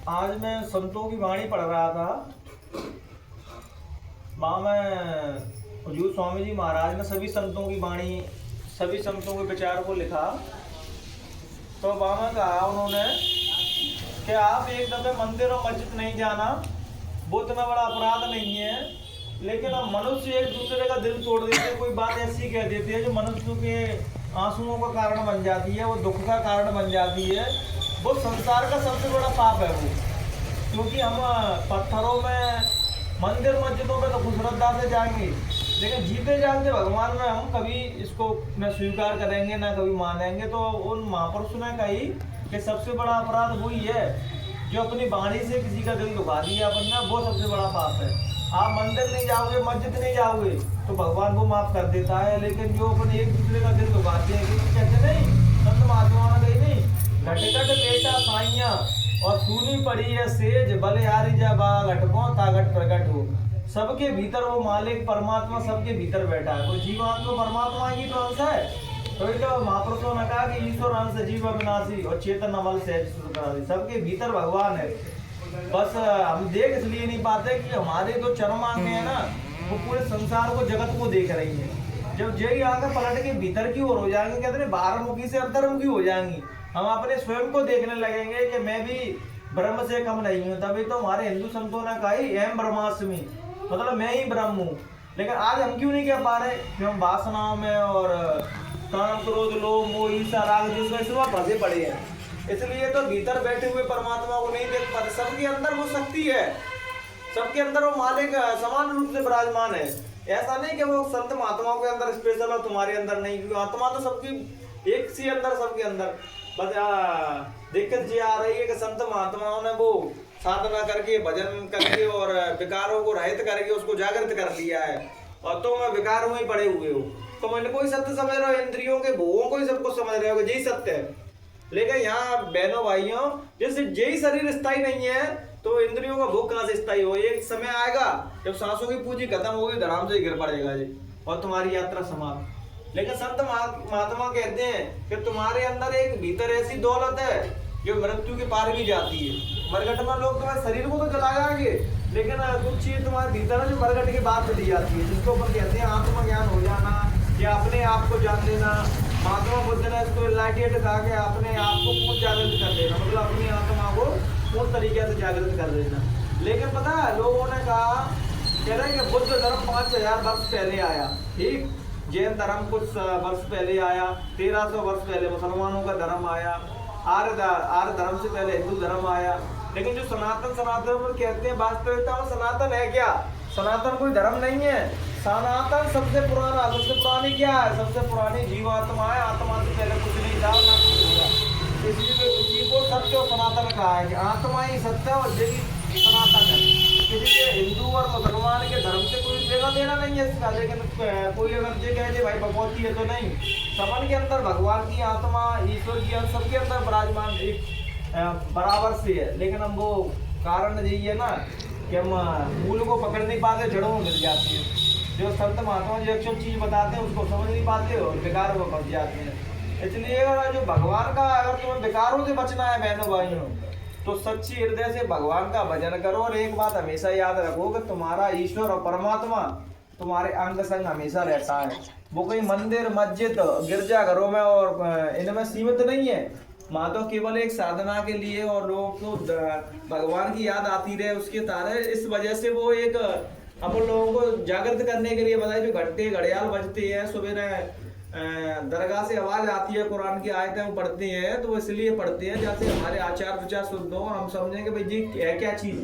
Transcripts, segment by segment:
आज मैं संतों की वाणी पढ़ रहा था। वहाँ में हुजूर स्वामी जी महाराज ने सभी संतों की वाणी, सभी संतों के विचार को लिखा। तो वहाँ में कहा उन्होंने कि आप एक दफे मंदिर और मस्जिद नहीं जाना, वो इतना बड़ा अपराध नहीं है। लेकिन अब मनुष्य एक दूसरे का दिल तोड़ देते हैं, कोई बात ऐसी कह देती है जो मनुष्य के आंसुओं का कारण बन जाती है, वो दुख का कारण बन जाती है। वो संसार का सबसे बड़ा पाप है वो। क्योंकि हम पत्थरों में, मंदिर मस्जिदों में तो खुश श्रद्धा से जाएंगे, लेकिन जीते जागते भगवान में हम कभी इसको न स्वीकार करेंगे ना कभी मानेंगे। तो उन महापुरुषों ने कही कि सबसे बड़ा अपराध वही है जो अपनी वाणी से किसी का दिल दुखा दिया अपन ने, वो सबसे बड़ा पाप है। आप मंदिर नहीं जाओगे, मस्जिद नहीं जाओगे तो भगवान वो माफ कर देता है। लेकिन जो अपन एक दूसरे का दिल दुखाते हैं, क्योंकि कहते नहीं, संत महात्मा ने कही नहीं, घट घट बेटा साइया और सूनी पड़ी है सेज बलिहारी जब घटको ताकत प्रकट हो। सबके भीतर वो मालिक परमात्मा सबके भीतर बैठा है। कोई जीवात्मा परमात्मा की तो अंश है। तो ये तो महापुरुषों ने कहा कि ईश्वर अंश जीव अविनाशी और चेतन अमल सहज सुखरासी, सबके भीतर भगवान है। बस हम देख इसलिए नहीं पाते कि हमारे जो चरम आंखें हैं ना, वो पूरे संसार को, जगत को देख रही हैं। जब यही आंखें पलट के भीतर की ओर हो जाएंगे, कहते हैं बाहरमुखी से अंतर्मुखी हो जाएंगी, हम अपने स्वयं को देखने लगेंगे कि मैं भी ब्रह्म से कम नहीं हूँ। तभी तो हमारे हिंदू संतों ने कहा एम ब्रह्मास्मि, मतलब मैं ही ब्रह्म हूँ। लेकिन आज हम क्यों नहीं कह पा रहे कि हम वासनाओं में और काम क्रोध लोभ मोह ईर्ष्या राग द्वेष में सब फंसे पड़े हैं। इसलिए तो भीतर बैठे हुए परमात्मा को नहीं देख पाते। सबके अंदर वो शक्ति है, सबके अंदर वो मालिक समान रूप से विराजमान है। ऐसा नहीं कि वो संत महात्माओं के अंदर स्पेशल और तुम्हारे अंदर नहीं, क्योंकि आत्मा तो सबकी एक सी अंदर, सबके अंदर। बस दिक्कत ये आ रही है कि संत महात्माओं ने वो साधना करके, भजन करके और विकारों को रहित करके उसको जागृत कर लिया है, और तुम विकार में ही पड़े हुए हो। तो मैंने कोई सत्य समझ रहे हो, इंद्रियों के भोगों को ही सब कुछ समझ रहे हो, यही सत्य है। लेकिन यहाँ बहनों भाइयों, जैसे यही शरीर स्थायी नहीं है तो इंद्रियों का भोग कहाँ से स्थायी हो। एक समय आएगा जब सांसों की पूंजी खत्म होगी, धराम से गिर पड़ेगा जी, और तुम्हारी यात्रा समाप्त। लेकिन संत महात्मा कहते हैं कि तुम्हारे अंदर एक भीतर ऐसी दौलत है जो मृत्यु के पार भी जाती है। मरघट में लोग तुम्हारे शरीर को तो जला जाएंगे, लेकिन कुछ चीज तुम्हारे भीतर है जो मरघट के बाद चली जाती है, जिसको अपन कहते हैं आत्मज्ञान हो जाना या अपने आप को जान लेना। महात्मा बुद्ध ने इसको इनलाइटेड कहा कि अपने आप को पूर्ण जागृत कर देना, मतलब अपनी आत्मा को पूर्ण तरीके से जागृत कर देना। लेकिन पता है लोगों ने कहा, कह रहे हैं कि बुद्ध धर्म 5000 वर्ष पहले आया, ठीक, जैन धर्म कुछ वर्ष पहले आया, 1300 वर्ष पहले मुसलमानों का धर्म आया, आर्य धर्म से पहले हिंदू धर्म आया। लेकिन जो सनातन कहते हैं, वास्तविकता में सनातन है क्या? सनातन कोई धर्म नहीं है। सनातन सबसे पुराना, सबसे पुरानी क्या है? सबसे पुरानी जीवात्मा है। आत्मा से पहले कुछ नहीं था, ना कुछ होगा। इसलिए उसी को सत्य और सनातन कहा है कि आत्मा ही सत्य और यही सनातन है। इसलिए हिंदू और मुसलमान के धर्म से कोई लेना देना नहीं है इसका। लेकिन कोई अगर ये कहे भाई भगवती है तो नहीं, समन के अंदर भगवान की आत्मा, ईश्वर की सबके अंदर विराजमान एक बराबर से है। लेकिन हम वो कारण यही है ना कि हम मूल को पकड़ नहीं पाते, जड़ों में गिर जाती है। जो संत महात्मा जो एक्चुअल चीज बताते हैं उसको समझ नहीं पाते और विकारों में फंस जाते हैं। इसलिए अगर जो भगवान का, अगर तुम्हें विकारों से बचना है बहनों भाइयों, तो सच्ची हृदय से भगवान का भजन करो। और एक बात हमेशा याद रखो कि तुम्हारा ईश्वर और परमात्मा तुम्हारे अंग संग हमेशा रहता है। वो कोई मंदिर मस्जिद गिरजाघरों में और इनमें सीमित नहीं है। माँ तो केवल एक साधना के लिए और लोगों को भगवान की याद आती रहे उसके तारे, इस वजह से वो एक अपन लोगों को जागृत करने के लिए बताए। जो घंटे घड़ियाल बजते हैं, सुबह दरगाह से आवाज आती है, कुरान की आयतें वो पढ़ते हैं, तो इसलिए पढ़ते हैं जैसे हमारे आचार विचार शुद्ध हो और हम समझेंगे भाई जी है क्या चीज।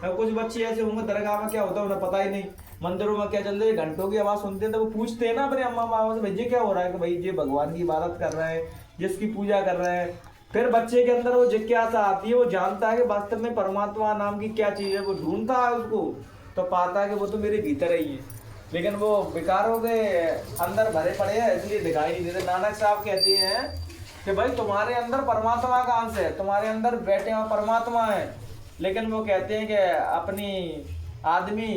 कुछ बच्चे ऐसे होंगे दरगाह में क्या होता है उन्हें पता ही नहीं, मंदिरों में क्या चल रहा है, घंटों की आवाज सुनते हैं तो वो पूछते हैं ना अपने अम्मा मामा से, भाई जी क्या हो रहा है, कि भाई जी भगवान की इबादत कर रहे हैं, जिसकी पूजा कर रहे हैं। फिर बच्चे के अंदर वो जिज्ञासा आती है, वो जानता है कि वास्तव में परमात्मा नाम की क्या चीज है, वो ढूंढता है उसको, तो पाता है कि वो तो मेरे भीतर ही है। लेकिन वो विकारों के अंदर भरे पड़े हैं, इसलिए दिखाई नहीं देते। नानक साहब कहते हैं कि भाई तुम्हारे अंदर परमात्मा का अंश है, तुम्हारे अंदर बैठे हुआ परमात्मा है। लेकिन वो कहते हैं कि अपनी आदमी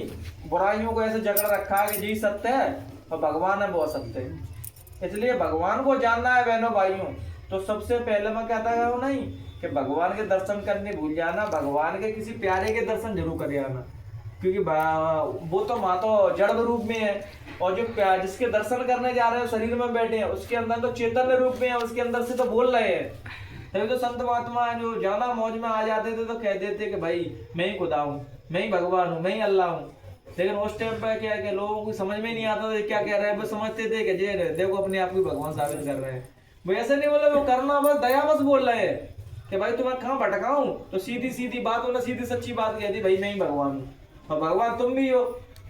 बुराइयों को ऐसे जकड़ रखा है कि जी सत्य है और भगवान है वो असत्य है। इसलिए भगवान को जानना है बहनों भाइयों, तो सबसे पहले मैं कहता हूँ नहीं कि भगवान के दर्शन करने भूल जाना, भगवान के किसी प्यारे के दर्शन जरूर कर आना, क्योंकि वो तो माँ तो जड़ रूप में है, और जो जिसके दर्शन करने जा रहे हैं शरीर में बैठे हैं उसके अंदर तो चैतन्य रूप में है, उसके अंदर से तो बोल रहे हैं। तभी तो संत महात्मा जो ज्यादा मौज में आ जाते थे तो कह देते कि भाई मैं ही खुदा हूँ, मैं ही भगवान हूँ, मैं ही अल्लाह हूँ। लेकिन उस टाइम पे क्या है कि लोगों को समझ में नहीं आता था क्या कह रहे हैं, वो समझते थे कि जे देखो अपने आप को भगवान साबित कर रहे हैं। वो ऐसे नहीं बोले, वो करना बस दया बस बोल रहे हैं कि भाई तुम्हें कहाँ भटकाऊं, तो सीधी सीधी बात होना, सीधी सच्ची बात कह दी भाई मैं ही भगवान हूँ और भगवान तुम भी हो।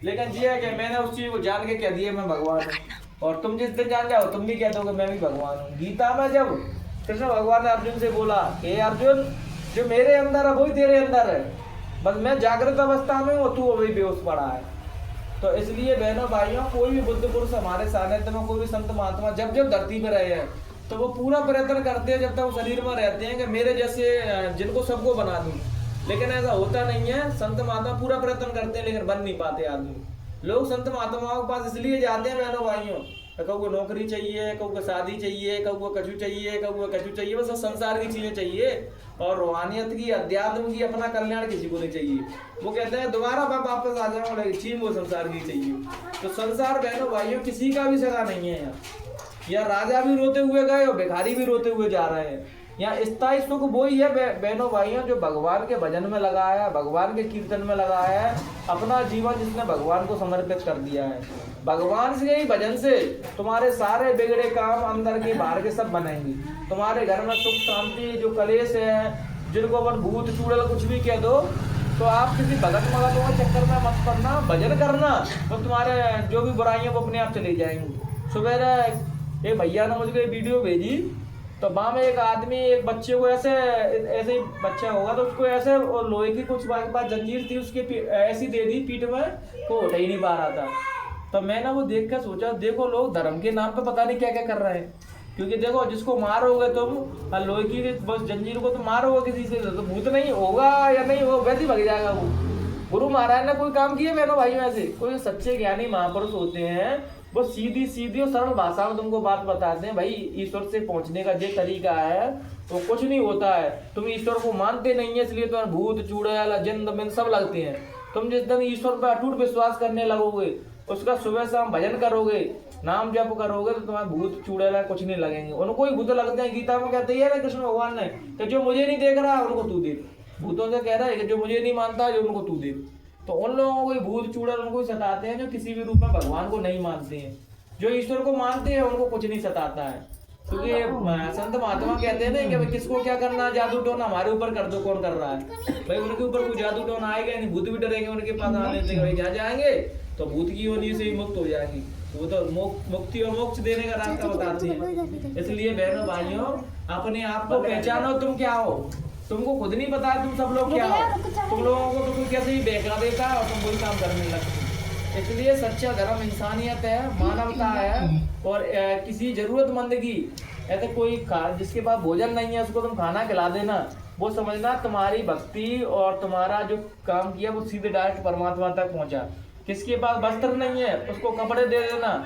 लेकिन ये है कि मैंने उस चीज को जान के कह दिया मैं भगवान हूँ, और तुम जिस दिन जान जाओ तुम भी कह दोगे मैं भी भगवान हूँ। गीता में जब कृष्ण भगवान ने अर्जुन से बोला हे अर्जुन, जो मेरे अंदर है वही तेरे अंदर है, बस मैं जागृत अवस्था में हूँ, तू अभी बेहोश पड़ा है। तो इसलिए बहनों भाइयों, कोई भी बुद्ध पुरुष हमारे सानिध्य में, कोई भी संत महात्मा जब जब धरती पे रहे हैं तो वो पूरा प्रयत्न करते हैं जब तक वो शरीर में रहते हैं कि मेरे जैसे जिनको सबको बना दूं। लेकिन ऐसा होता नहीं है, संत महात्मा पूरा प्रयत्न करते हैं लेकिन बन नहीं पाते आदमी। लोग संत महात्माओं के पास इसलिए जाते हैं बहनों भाइयों, कहू को नौकरी चाहिए, कहू को शादी चाहिए, कहू को कछु चाहिए, कहू को कछु चाहिए, बस संसार की चीजें चाहिए, और रूहानियत की, अध्यात्म की, अपना कल्याण किसी को नहीं चाहिए। वो कहते हैं दोबारा मैं वापस आ जाऊंगा, चीज वो संसार की चाहिए। तो संसार बहनों भाइयों किसी का भी सगा नहीं है यहाँ, या राजा भी रोते हुए गए और भिखारी भी रोते हुए जा रहे हैं। यहाँ स्थायी सुख वही है बहनों भाइयों जो भगवान के भजन में लगाया है, भगवान के कीर्तन में लगाया है, अपना जीवन जिसने भगवान को समर्पित कर दिया है। भगवान से ही भजन से तुम्हारे सारे बिगड़े काम अंदर के बाहर के सब बनेंगे। तुम्हारे घर में सुख शांति, जो कलेश है, जिनको अपन भूत चूड़ल कुछ भी कह दो, तो आप किसी भगत मगतों के चक्कर में मत पड़ना, भजन करना, तो तुम्हारे जो भी बुराइयां वो अपने आप चली जाएंगी। सुबह एक भैया ने मुझे वीडियो भेजी, तो वहाँ में एक आदमी एक बच्चे को ऐसे ही बच्चा होगा तो उसको ऐसे लोहे की कुछ बात जंजीर थी उसके ऐसी दे दी पीठ में, तो उठ ही नहीं पा रहा था। तो मैंने वो देख कर सोचा देखो लोग धर्म के नाम पे पता नहीं क्या क्या कर रहे हैं। क्योंकि देखो जिसको मारोगे तुम लोहे की बस जंजीर को तुम मारोगे किसी से तो भूत नहीं होगा या नहीं हो, वैसे ही भग जाएगा वो। गुरु महाराज ने कोई काम किए बहनों भाइयों, ऐसे कोई सच्चे ज्ञानी महापुरुष होते हैं वो सीधी सीधी और सरल भाषा में तुमको बात बताते हैं, भाई ईश्वर से पहुंचने का जो तरीका है वो कुछ नहीं होता है। तुम ईश्वर को मानते नहीं है इसलिए तुम्हें भूत चूड़ैल जिन बिन सब लगते हैं। तुम जिस दिन ईश्वर पर अटूट विश्वास करने लगोगे, उसका सुबह शाम भजन करोगे, नाम जप करोगे, तो तुम्हारे भूत चूड़ैल कुछ नहीं लगेंगे। उनको ही भूत लगते हैं। गीता में कहते हैं कृष्ण भगवान ने कि जो मुझे नहीं देख रहा उनको तू देख। भूतों से कह रहा है कि जो मुझे नहीं मानता जो उनको तू देख। तो उन लोगों को भूत चूड़ैल उनको ही सताते हैं जो किसी भी रूप में भगवान को नहीं मानते हैं। जो ईश्वर को मानते हैं उनको कुछ नहीं सताता है। क्योंकि संत महात्मा कहते हैं ना कि किसको क्या करना, जादू टोना हमारे ऊपर कर दो, कौन कर रहा है भाई। उनके ऊपर कोई जादू टोना आएगा नहीं, भूत भी डरेंगे उनके पास आने से, भाई जहाँ जाएंगे तो भूत की योनि से ही मुक्त हो जाएंगे। वो तो मुक्ति और मोक्ष देने का रास्ता बताते हैं। इसलिए बहनों भाइयों अपने आप को पहचानो, तुम क्या हो। तुमको खुद नहीं पता तुम सब लोग क्या हो। तुम लोगों को तो कोई कैसे ही बहका देता है और तुम वही काम करने लगते। इसलिए सच्चा धर्म इंसानियत है, मानवता है, और किसी जरूरतमंद की ऐसे कोई जिसके पास भोजन नहीं है उसको तुम खाना खिला देना, वो समझना तुम्हारी भक्ति और तुम्हारा जो काम किया वो सीधे डायरेक्ट परमात्मा तक पहुंचा। किसके पास वस्त्र नहीं है उसको कपड़े दे देना,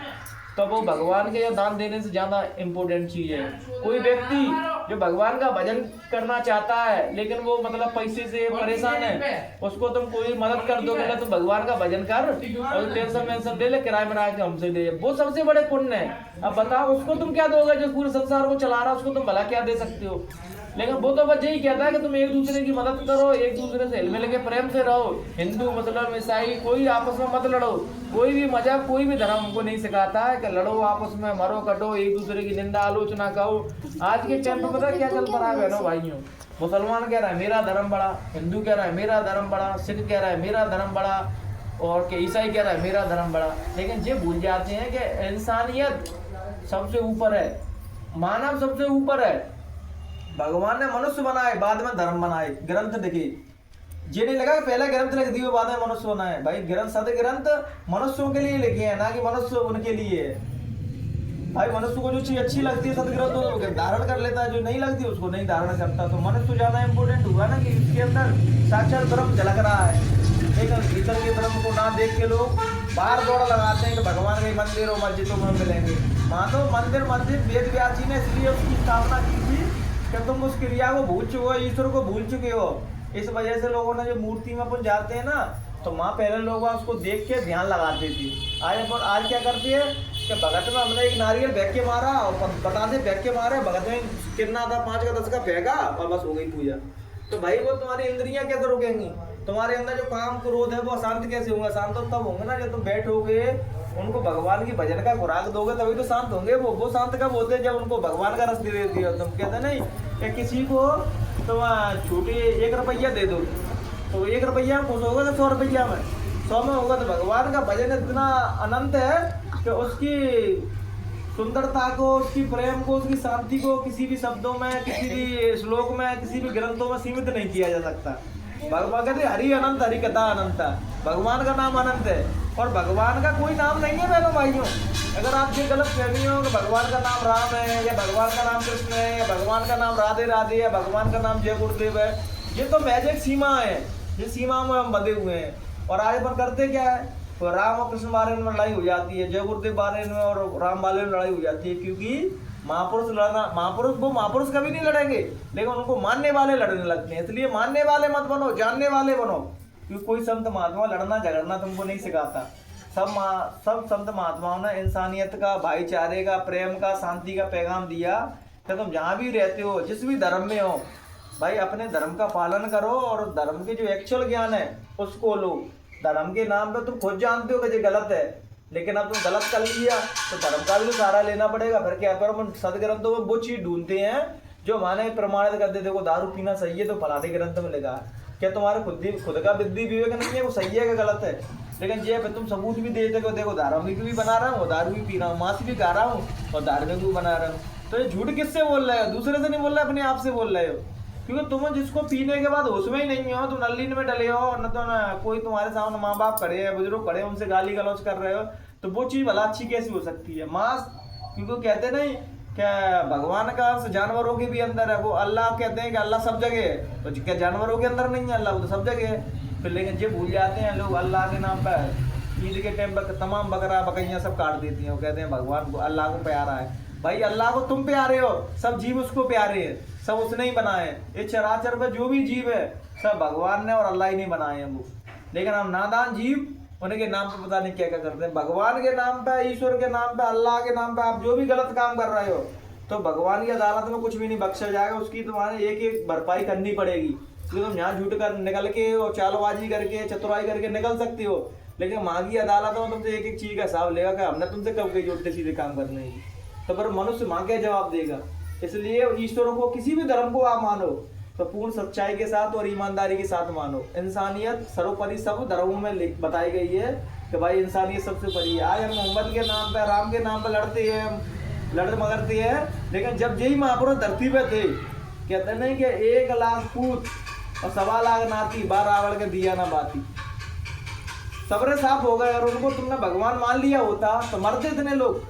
तो वो भगवान के दान देने से ज्यादा इम्पोर्टेंट चीज है। कोई व्यक्ति जो भगवान का भजन करना चाहता है लेकिन वो मतलब पैसे से परेशान है, उसको तुम कोई मदद कर दो, बोले तुम भगवान का भजन कर और टेंशन वेंशन दे ले, किराए में रह के हमसे ले, वो सबसे बड़े पुण्य है। अब बताओ उसको तुम क्या दोगे जो पूरे संसार को चला रहा है, उसको तुम भला क्या दे सकते हो। लेकिन वो तो बस यही कहता है कि तुम एक दूसरे की मदद करो, एक दूसरे से हिल मिल के प्रेम से रहो। हिंदू मुस्लिम ईसाई कोई आपस में मत लड़ो। कोई भी मजहब कोई भी धर्म हमको नहीं सिखाता है कि लड़ो आपस में, मरो कटो, एक दूसरे की निंदा आलोचना करो। आज के टाइम पे पता क्या चल पड़ा है बहनों भाइयों, मुसलमान कह रहा है मेरा धर्म बड़ा, हिंदू कह रहा है मेरा धर्म बड़ा, सिख कह रहा है मेरा धर्म बड़ा, और के ईसाई कह रहा है मेरा धर्म बड़ा। लेकिन ये भूल जाते हैं कि इंसानियत सबसे ऊपर है, मानव सबसे ऊपर है। भगवान ने मनुष्य बनाए बाद में धर्म बनाए, ग्रंथ लिखे। ये नहीं लगा पहले ग्रंथ लिख दिए बाद में मनुष्य बनाए। भाई ग्रंथ सद ग्रंथ मनुष्यों के लिए लिखे हैं, ना कि मनुष्य उनके लिए। भाई मनुष्य को जो चीज अच्छी लगती है सदग्रंथ तो धारण कर लेता है, जो नहीं लगती उसको नहीं धारण करता। तो मनुष्य तो ज्यादा इंपोर्टेंट हुआ ना कि इसके अंदर साक्षात ब्रह्म झलक रहा है। लेकिन भीतर के ब्रह्म को ना देख के लोग बाहर दौड़ लगाते हैं कि भगवान के मंदिर और मस्जिदों में मिलेंगे। मानो मंदिर मस्जिद वेद व्यास जी ने इसलिए उसकी स्थापना की थी कि तुम उस क्रिया को भूल चुके हो, ईश्वर को भूल चुके हो। इस वजह से लोगों ने जो मूर्ति में अपन जाते हैं ना, तो माँ पहले लोग उसको देख के ध्यान लगाते थे। आज क्या करती है कि भगत में हमने एक नारियल फेंक के मारा और बता दे फेंक के मारे, भगत में कितना था 5 का 10 का फेंका और बस हो गई पूजा। तो भाई वो तुम्हारी इंद्रियां कैसे रुकेंगी? तुम्हारे अंदर जो काम क्रोध है वो अशांत कैसे होंगे? शांत तो तब होंगे ना जब तुम बैठोगे, उनको भगवान की भजन का खुराक दोगे, तभी तो शांत होंगे। वो शांत कब होते हैं? जब उनको भगवान का रस दे देती हो। तुम कहते नहीं कि किसी को तुम छोटे 1 रुपया दे दो, तो 1 रुपया में खुश होगा तो 100 रुपया में 100 में होगा। तो भगवान का भजन इतना अनंत है कि उसकी सुंदरता को, उसकी प्रेम को, उसकी शांति को किसी भी शब्दों में, किसी भी श्लोक में, किसी भी ग्रंथों में सीमित नहीं किया जा सकता। भगवान कहते हरि अनंत, हरि कथा अनंत। भगवान का नाम अनंत है और भगवान का कोई नाम नहीं है बहनों भाइयों। अगर आप ये गलत फहमी हो कि भगवान का नाम राम है या भगवान का नाम कृष्ण है या भगवान का नाम राधे राधे है, भगवान का नाम जय गुरुदेव है, ये तो महज एक सीमा है। जिस सीमा में हम बंधे हुए हैं। और आगे पर करते क्या है, तो राम और कृष्ण बारे में लड़ाई हो जाती है, जय गुरुदेव बारे में और राम बारे में लड़ाई हो जाती है। क्योंकि महापुरुष लड़ना, महापुरुष कभी नहीं लड़ेंगे, लेकिन उनको मानने वाले लड़ने लगते हैं। इसलिए मानने वाले मत बनो, जानने वाले बनो। क्योंकि कोई संत महात्मा लड़ना झगड़ना तुमको नहीं सिखाता। सब संत महात्माओं ने इंसानियत का, भाईचारे का, प्रेम का, शांति का पैगाम दिया कि तुम जहाँ भी रहते हो, जिस भी धर्म में हो, भाई अपने धर्म का पालन करो और धर्म के जो एक्चुअल ज्ञान है उसको लो। धर्म के नाम पे तुम खुद जानते हो कि ये गलत है, लेकिन अब तुम गलत कर लिया तो धर्म का भी तो सहारा लेना पड़ेगा। फिर क्या करो, हम सदग्रंथों में वो चीज ढूंढते हैं जो माने प्रमाणित कर देते। देखो दारू पीना सही है तो फलाने ग्रंथ में लिखा है। क्या तुम्हारे खुद का बुद्धि विवेक नहीं है वो सही है कि गलत है? लेकिन ये तुम सबूत भी दे देखो, देखो धार्मिक भी बना रहा हूँ, दारू भी पी रहा हूँ, मांस भी खा रहा हूँ और धार्मिक भी बना रहा हूँ। तो ये झूठ किससे बोल रहे हो? दूसरे से नहीं बोल रहे, अपने आप से बोल रहे हो। क्योंकि तुम जिसको पीने के बाद होश में ही नहीं हो, तुम नल्लीन में डले हो, न तो ना कोई तुम्हारे सामने माँ बाप खड़े हैं, बुजुर्ग खड़े हैं, उनसे गाली गलौज कर रहे हो, तो वो चीज भला अच्छी कैसी हो सकती है? मांस, क्योंकि कहते नहीं क्या भगवान का अंश जानवरों के भी अंदर है। वो अल्लाह कहते हैं कि अल्लाह सब जगह है, तो क्या जानवरों के अंदर नहीं है अल्लाह? वो तो सब जगह है। फिर लेकिन ये भूल जाते हैं लोग, अल्लाह के नाम पर ईद के टाइम पर तमाम बकरा बकरियां सब काट देती हैं। वो कहते हैं भगवान को, अल्लाह को प्यारा है। भाई अल्लाह को तुम प्यारे हो, सब जीव उसको प्यारे हैं, सब उसने ही बनाए। ये चराचर में जो भी जीव है सब भगवान ने और अल्लाह ही नहीं बनाए हैं वो। लेकिन हम नादान जीव उनके नाम पे पता नहीं क्या क्या करते हैं। भगवान के नाम पे, ईश्वर के नाम पे, अल्लाह के नाम पे आप जो भी गलत काम कर रहे हो तो भगवान की अदालत में कुछ भी नहीं बख्शा जाएगा। उसकी तुम्हारे एक एक भरपाई करनी पड़ेगी। क्योंकि तुम यहाँ झूठ कर निकल के और चालबाजी करके, चतुराई करके निकल सकती हो, लेकिन माँ की अदालत में तुमसे एक एक चीज का हिसाब लेगा कि हमने तुमसे कब कई उल्टे सीधे काम करने की। तो फिर मनुष्य माँ क्या जवाब देगा? इसलिए ईश्वर को, किसी भी धर्म को आप मानो तो पूर्ण सच्चाई के साथ और ईमानदारी के साथ मानो। इंसानियत सर्वोपरि सब धर्मों में बताई गई है कि भाई इंसानियत सबसे परी है। आज हम मोहम्मद के नाम पे, राम के नाम पे लड़ते हैं, लड़ मगरते हैं, लेकिन जब यही महापुरुष धरती पे थे, कहते नहीं कि 1 लाख पूत और 1.25 लाख नाती, 12 रावण के दिया ना बाती, सबरे साफ हो गए। और उनको तुमने भगवान मान लिया होता तो मरते इतने लोग।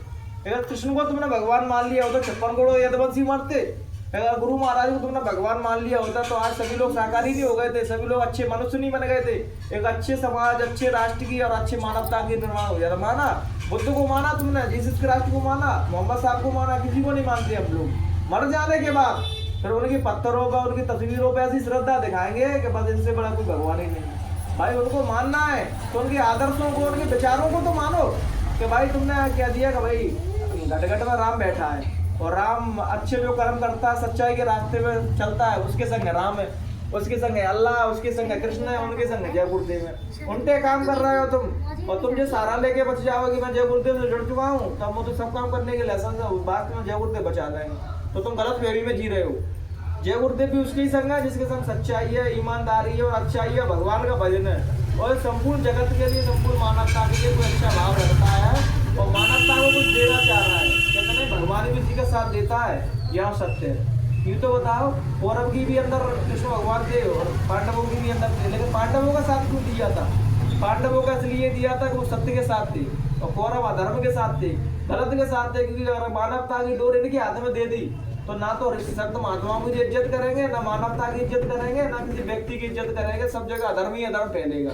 अगर कृष्ण को तुमने भगवान मान लिया होता 56 करोड़ यदुवंशी मरते। अगर गुरु महाराज को तुमने भगवान मान लिया होता तो आज सभी लोग शाकाहारी नहीं हो गए थे, सभी लोग अच्छे मनुष्य नहीं बन गए थे। एक अच्छे समाज, अच्छे राष्ट्र की और अच्छे मानवता की निर्माण हो जाता। माना बुद्ध को, माना तुमने जीसस के राष्ट्र को माना, मोहम्मद साहब को माना, किसी को नहीं मानते हम लोग। मर जाने के बाद फिर उनके पत्थरों का, उनकी तस्वीरों पर ऐसी श्रद्धा दिखाएंगे कि बस इनसे बड़ा कोई भगवान ही नहीं। भाई उनको मानना है तो उनके आदर्शों को, उनके विचारों को तो मानो कि भाई तुमने क्या दिया कि भाई घट में राम बैठा है और राम अच्छे जो कर्म करता है, सच्चाई के रास्ते में चलता है, उसके संग राम है, उसके संग अल्लाह, उसके संग कृष्ण है, उनके संग जय गुरुदेव है। उनके काम कर रहे हो तुम, और तुम जो सहारा लेके बच जाओगे कि मैं जय गुरुदेव से जुड़ चुका हूँ, तब वो तो सब काम करने के लाइसेंस है, बाद में जय गुरुदेव बचा देंगे। तो तुम गलत फेरी में जी रहे हो। जय गुरुदेव भी उसके ही संग है जिसके संग सच्चाई है, ईमानदारी है और अच्छाई है, भगवान का भजन है और संपूर्ण जगत के लिए, संपूर्ण मानवता के लिए कोई अच्छा भाव रखता है और मानवता को कुछ देना चाह रहा है। कहते नहीं भगवान भी किसी का साथ देता है, यह सत्य है। ये तो बताओ, कौरव की भी अंदर कृष्ण भगवान थे और पांडवों की भी अंदर थे, लेकिन पांडवों का साथ क्यों दिया था? पांडवों का इसलिए दिया था कि वो सत्य के साथ थे और कौरव अधर्म के साथ थे, गलत के साथ थे। क्योंकि अगर मानवता की डोर इनके हाथ में दे दी तो ना तो संत महात्माओं की इज्जत करेंगे, ना मानवता की इज्जत करेंगे, ना किसी व्यक्ति की इज्जत करेंगे। सब जगह अधर्म ही अधर्म फैलेगा।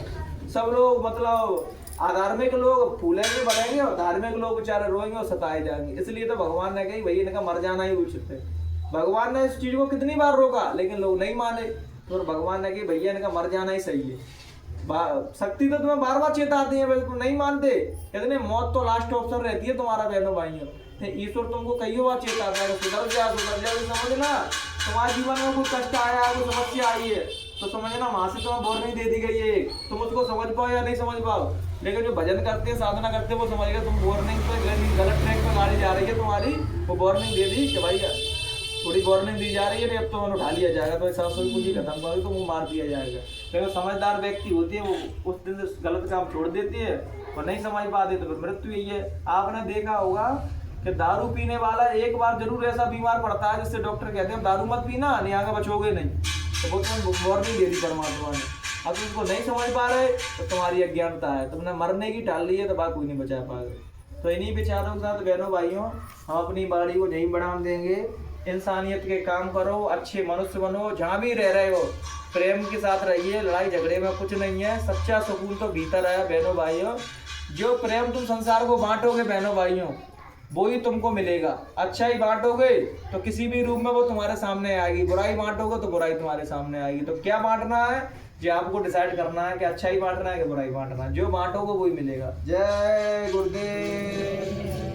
सब लोग मतलब अधार्मिक लोग फूलेंगे बढ़ेंगे और धार्मिक लोग बेचारे रोएंगे और सताए जाएंगे। इसलिए तो भगवान ने कही भैया इनका मर जाना ही उचित है। भगवान ने इस चीज को कितनी बार रोका लेकिन लोग नहीं माने, तो भगवान ने कही भैया इनका मर जाना ही सही है। शक्ति तो तुम्हें बार बार चेताती है, बिल्कुल नहीं मानते, कहते नहीं मौत तो लास्ट ऑप्शन रहती है तुम्हारा बहनों भाइयों। ईश्वर तुमको कई बार चेताता है सुधर जा समझना। तुम्हारे जीवन में कोई कष्ट आया है, कोई समस्या आई है तो समझना वहां से तुम्हें वार्निंग दे दी गई है। तुम उसको समझ पाओ या नहीं समझ पाओ, लेकिन जो भजन करते हैं साधना करते हैं वो समझ गए तुम वार्निंग पे गलत ट्रैक पे गाड़ी जा रही है तुम्हारी, वो वार्निंग दे दी कि भाई थोड़ी वार्निंग दी जा रही है, अब तो मन उठा लिया जाएगा, तो ऐसा कुछ ही खत्म करोगे तो वो मार दिया जाएगा। लेकिन समझदार व्यक्ति होती है वो उस दिन से गलत काम छोड़ देती है और नहीं समझ पाते तो फिर मृत्यु यही है। आपने देखा होगा कि दारू पीने वाला एक बार जरूर ऐसा बीमार पड़ता है जिससे डॉक्टर कहते हैं दारू मत पीना, नहीं आगे बचोगे नहीं, तो वो तुम्हें वार्निंग दे दी परमात्मा ने। अब तुम उसको नहीं समझ पा रहे तो तुम्हारी अज्ञानता है, तुमने मरने की टाल ली है तो बात कोई नहीं बचा पाएगा। तो इन्हीं विचारों के साथ बहनों भाइयों हम अपनी बाड़ी को नहीं बढ़ाने देंगे। इंसानियत के काम करो, अच्छे मनुष्य बनो, जहाँ भी रह रहे हो प्रेम के साथ रहिए, लड़ाई झगड़े में कुछ नहीं है, सच्चा सुकून तो भीतर है बहनों भाइयों। जो प्रेम तुम संसार को बांटोगे बहनों भाइयों वो ही तुमको मिलेगा। अच्छा ही बांटोगे तो किसी भी रूप में वो तुम्हारे सामने आएगी, बुराई बांटोगे तो बुराई तुम्हारे सामने आएगी। तो क्या बांटना है जो आपको डिसाइड करना है कि अच्छा ही बांटना है कि बुराई बांटना है, जो बांटोगे वो ही मिलेगा। जय गुरुदेव।